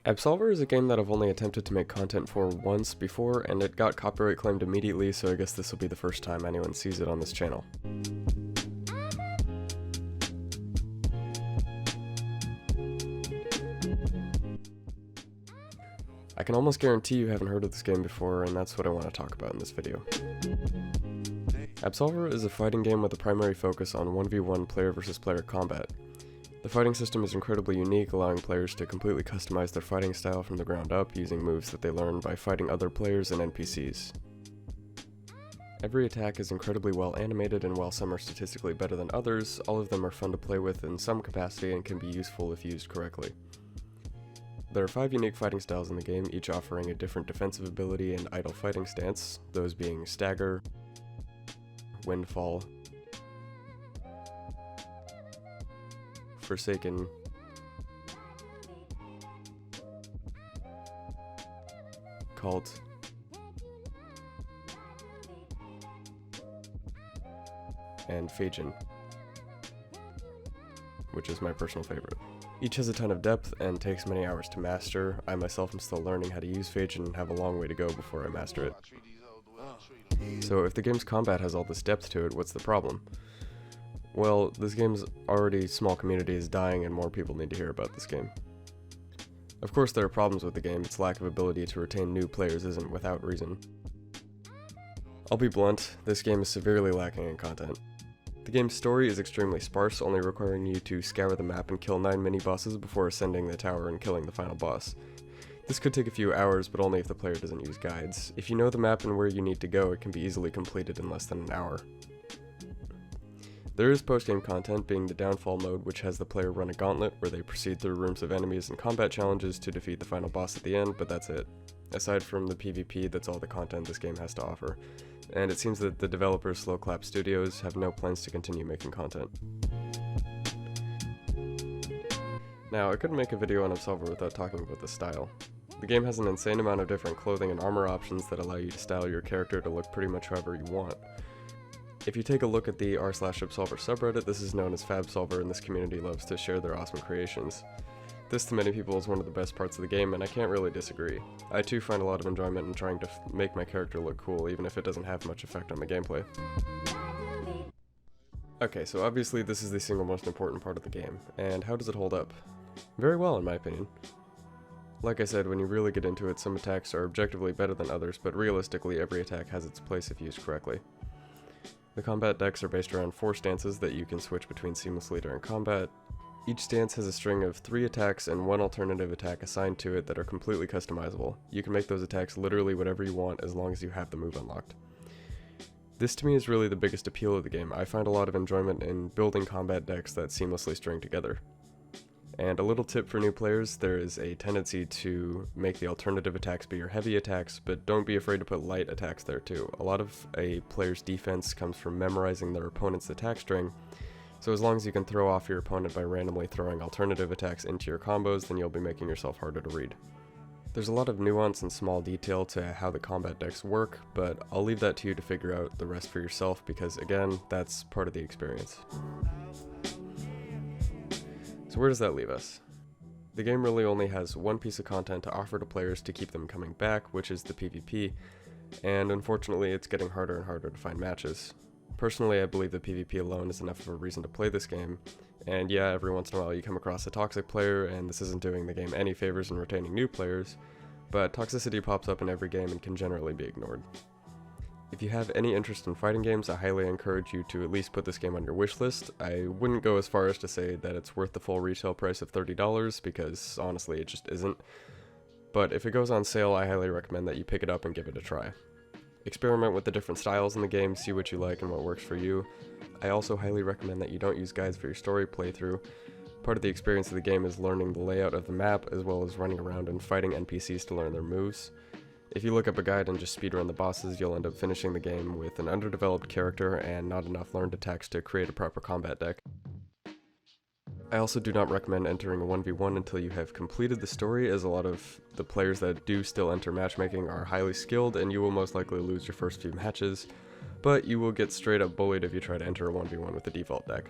Absolver is a game that I've only attempted to make content for once before, and it got copyright claimed immediately, so I guess this will be the first time anyone sees it on this channel. I can almost guarantee you haven't heard of this game before, and that's what I want to talk about in this video. Absolver is a fighting game with a primary focus on 1v1 player versus player combat. The fighting system is incredibly unique, allowing players to completely customize their fighting style from the ground up using moves that they learn by fighting other players and NPCs. Every attack is incredibly well animated, and while some are statistically better than others, all of them are fun to play with in some capacity and can be useful if used correctly. There are 5 unique fighting styles in the game, each offering a different defensive ability and idle fighting stance, those being Stagger, Windfall, Forsaken, Cult, and Phagin, which is my personal favorite. Each has a ton of depth and takes many hours to master. I myself am still learning how to use Phagin and have a long way to go before I master it. So if the game's combat has all this depth to it, what's the problem? Well, this game's already small community is dying and more people need to hear about this game. Of course there are problems with the game, its lack of ability to retain new players isn't without reason. I'll be blunt, this game is severely lacking in content. The game's story is extremely sparse, only requiring you to scour the map and kill 9 mini-bosses before ascending the tower and killing the final boss. This could take a few hours, but only if the player doesn't use guides. If you know the map and where you need to go, it can be easily completed in less than an hour. There is post-game content, being the Downfall mode, which has the player run a gauntlet where they proceed through rooms of enemies and combat challenges to defeat the final boss at the end, but that's it. Aside from the PvP, that's all the content this game has to offer, and it seems that the developers Slow Clap Studios have no plans to continue making content. Now, I couldn't make a video on Absolver without talking about the style. The game has an insane amount of different clothing and armor options that allow you to style your character to look pretty much however you want. If you take a look at the r/Absolver subreddit, this is known as FabSolver, and this community loves to share their awesome creations. This to many people is one of the best parts of the game, and I can't really disagree. I too find a lot of enjoyment in trying to make my character look cool, even if it doesn't have much effect on the gameplay. Okay, so obviously this is the single most important part of the game, and how does it hold up? Very well, in my opinion. Like I said, when you really get into it, some attacks are objectively better than others, but realistically every attack has its place if used correctly. The combat decks are based around 4 stances that you can switch between seamlessly during combat. Each stance has a string of 3 attacks and 1 alternative attack assigned to it that are completely customizable. You can make those attacks literally whatever you want as long as you have the move unlocked. This to me is really the biggest appeal of the game. I find a lot of enjoyment in building combat decks that seamlessly string together. And a little tip for new players, there is a tendency to make the alternative attacks be your heavy attacks, but don't be afraid to put light attacks there too. A lot of a player's defense comes from memorizing their opponent's attack string, so as long as you can throw off your opponent by randomly throwing alternative attacks into your combos, then you'll be making yourself harder to read. There's a lot of nuance and small detail to how the combat decks work, but I'll leave that to you to figure out the rest for yourself because, again, that's part of the experience. So where does that leave us? The game really only has one piece of content to offer to players to keep them coming back, which is the PvP, and unfortunately it's getting harder and harder to find matches. Personally, I believe that PvP alone is enough of a reason to play this game, and yeah, every once in a while you come across a toxic player, and this isn't doing the game any favors in retaining new players, but toxicity pops up in every game and can generally be ignored. If you have any interest in fighting games, I highly encourage you to at least put this game on your wish list. I wouldn't go as far as to say that it's worth the full retail price of $30, because honestly it just isn't. But if it goes on sale, I highly recommend that you pick it up and give it a try. Experiment with the different styles in the game, see what you like and what works for you. I also highly recommend that you don't use guides for your story playthrough. Part of the experience of the game is learning the layout of the map, as well as running around and fighting NPCs to learn their moves. If you look up a guide and just speedrun the bosses, you'll end up finishing the game with an underdeveloped character and not enough learned attacks to create a proper combat deck. I also do not recommend entering a 1v1 until you have completed the story, as a lot of the players that do still enter matchmaking are highly skilled and you will most likely lose your first few matches, but you will get straight up bullied if you try to enter a 1v1 with the default deck.